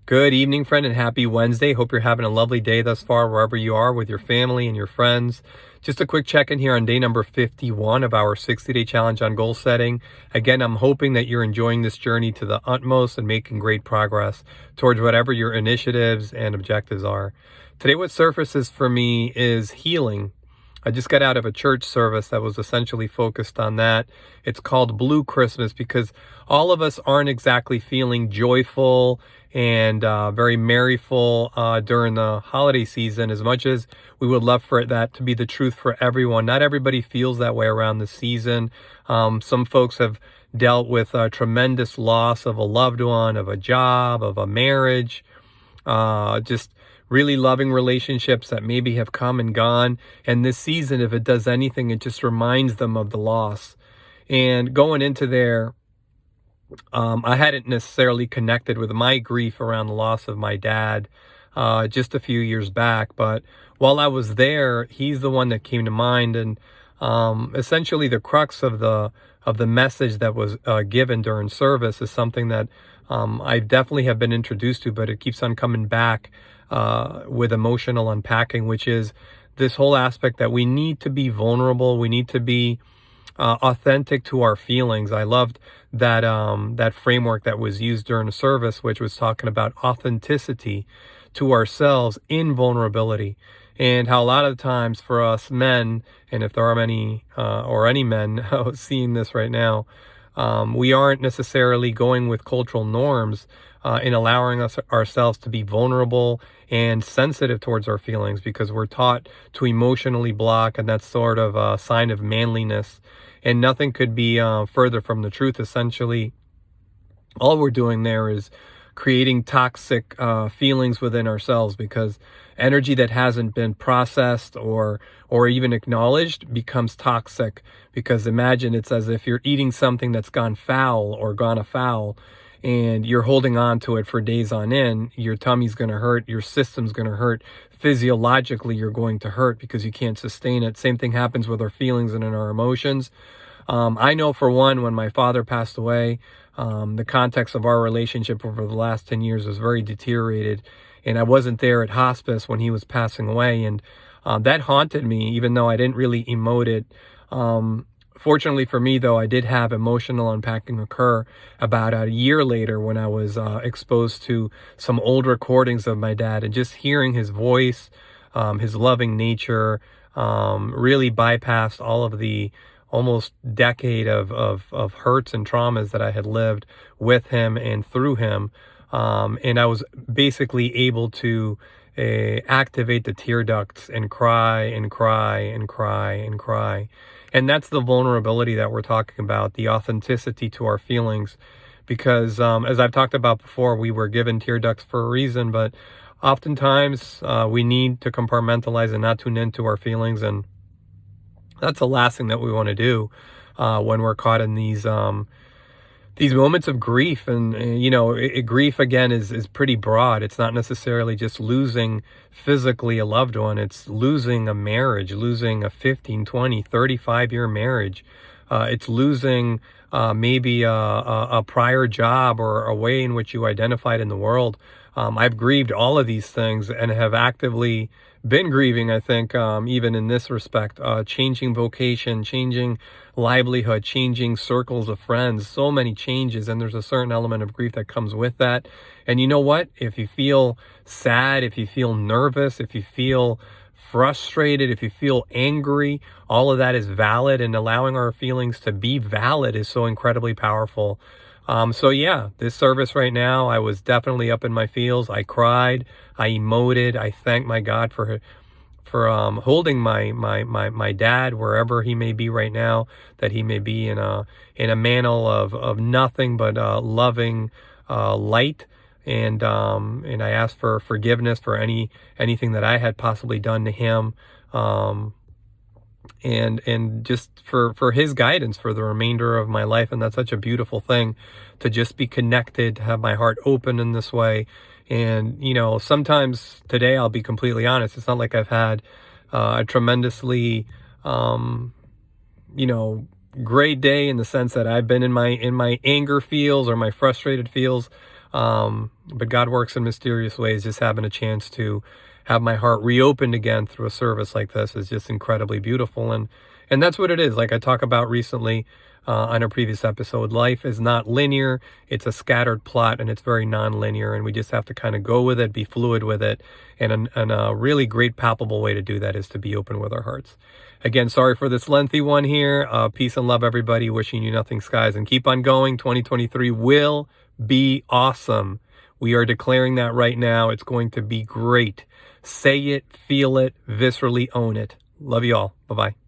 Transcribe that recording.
Good evening, friend, and happy Wednesday. Hope you're having a lovely day thus far, wherever you are with your family and your friends. Just a quick check-in here on day number 51 of our 60-day challenge on goal setting. Again, I'm hoping that you're enjoying this journey to the utmost and making great progress towards whatever your initiatives and objectives are. Today, what surfaces for me is healing. I just got out of a church service that was essentially focused on that. It's called Blue Christmas because all of us aren't exactly feeling joyful and very merryful during the holiday season, as much as we would love for that to be the truth for everyone. Not everybody feels that way around the season. Some folks have dealt with a tremendous loss of a loved one, of a job, of a marriage, just really loving relationships that maybe have come and gone. And this season, if it does anything, it just reminds them of the loss. And going into there, I hadn't necessarily connected with my grief around the loss of my dad just a few years back. But while I was there, he's the one that came to mind. And essentially the crux of the message that was given during service is something that I definitely have been introduced to, but it keeps on coming back with emotional unpacking, which is this whole aspect that we need to be vulnerable. We need to be authentic to our feelings. I loved that framework that was used during the service, which was talking about authenticity to ourselves in vulnerability, and how a lot of times for us men, and if there are many or any men seeing this right now, we aren't necessarily going with cultural norms in allowing ourselves to be vulnerable and sensitive towards our feelings, because we're taught to emotionally block, and that's sort of a sign of manliness. And nothing could be further from the truth. Essentially, all we're doing there is creating toxic feelings within ourselves, because energy that hasn't been processed or even acknowledged becomes toxic. Because imagine, it's as if you're eating something that's gone foul or gone afoul, and you're holding on to it for days on end. Your tummy's going to hurt, your system's going to hurt, physiologically you're going to hurt because you can't sustain it. Same thing happens with our feelings and in our emotions. I know for one, when my father passed away, the context of our relationship over the last 10 years was very deteriorated, and I wasn't there at hospice when he was passing away, and that haunted me, even though I didn't really emote it. Fortunately for me, though, I did have emotional unpacking occur about a year later, when I was exposed to some old recordings of my dad, and just hearing his voice, his loving nature, really bypassed all of the almost decade of hurts and traumas that I had lived with him and through him. And I was basically able to activate the tear ducts and cry and cry and cry and cry. And that's the vulnerability that we're talking about, the authenticity to our feelings. Because as I've talked about before, we were given tear ducts for a reason, but oftentimes we need to compartmentalize and not tune into our feelings. And that's the last thing that we want to do when we're caught in these moments of grief. And grief, again, is pretty broad. It's not necessarily just losing physically a loved one. It's losing a marriage, losing a 15, 20, 35-year marriage. It's losing maybe a prior job or a way in which you identified in the world. I've grieved all of these things and have actively been grieving, I think, even in this respect, changing vocation, changing livelihood, changing circles of friends, so many changes. And there's a certain element of grief that comes with that. And you know what? If you feel sad, if you feel nervous, if you feel frustrated, if you feel angry, all of that is valid, and allowing our feelings to be valid is so incredibly powerful. So yeah, this service right now, I was definitely up in my feels. I cried, I emoted, I thanked my God for holding my dad wherever he may be right now, that he may be in a mantle of nothing but loving light. And I asked for forgiveness for anything that I had possibly done to him. And just for his guidance for the remainder of my life. And that's such a beautiful thing, to just be connected, to have my heart open in this way. And sometimes today, I'll be completely honest, it's not like I've had a tremendously great day, in the sense that I've been in my anger feels or my frustrated feels But God works in mysterious ways. Just having a chance to have my heart reopened again through a service like this is just incredibly beautiful. And that's what it is. Like I talked about recently on a previous episode, life is not linear. It's a scattered plot, and it's very non-linear, and we just have to kind of go with it, be fluid with it. And a really great palpable way to do that is to be open with our hearts. Again, sorry for this lengthy one here. Peace and love, everybody. Wishing you nothing skies, and keep on going. 2023 will be awesome. We are declaring that right now. It's going to be great. Say it, feel it, viscerally own it. Love you all. Bye-bye.